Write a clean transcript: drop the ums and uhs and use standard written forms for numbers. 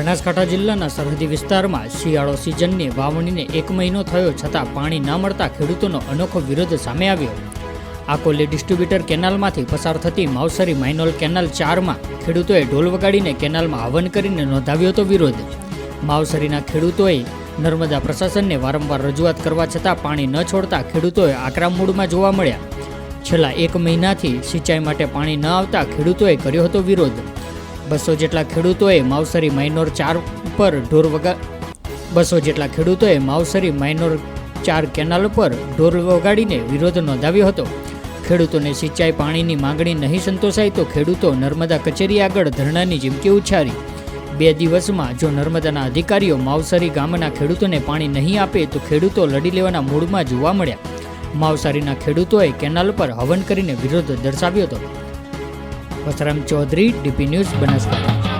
બનાસકાંઠા જિલ્લાના સરહદી વિસ્તારમાં શિયાળો સિઝનની વાવણીને 1 મહિનો થયો છતાં પાણી ન મળતા ખેડૂતોનો અનોખો વિરોધ સામે આવ્યો। આકોલી ડિસ્ટ્રીબ્યુટર કેનાલમાંથી પસાર થતી માવસરી માઇનોર કેનાલ 4માં ખેડૂતોએ ઢોલ વગાડીને કેનાલમાં હવન કરીને નોંધાવ્યો હતો વિરોધ। માવસરીના ખેડૂતોએ નર્મદા પ્રશાસનને વારંવાર રજૂઆત કરવા છતાં પાણી ન છોડતા ખેડૂતોએ આકરા મૂડમાં જોવા મળ્યા। છેલ્લા 1 મહિનાથી સિંચાઈ માટે પાણી ન આવતા ખેડૂતોએ કર્યો હતો વિરોધ। 200 જેટલા ખેડૂતોએ માવસરી માઇનોર 4 પર માવસરી માઇનોર 4 કેનાલ પર ઢોલ વગાડીને વિરોધ નોંધાવ્યો હતો। ખેડૂતોને સિંચાઈ પાણીની માંગણી નહીં સંતોષાય તો ખેડૂતો નર્મદા કચેરી આગળ ધરણાની ચીમકી ઉચ્ચારી। 2 દિવસમાં જો નર્મદાના અધિકારીઓ માવસરી ગામના ખેડૂતોને પાણી નહીં આપે તો ખેડૂતો લડી લેવાના મૂડમાં જોવા મળ્યા। માવસરીના ખેડૂતોએ કેનાલ પર હવન કરીને વિરોધ દર્શાવ્યો હતો। Vasram Chaudhary, DP news, Banaskantha.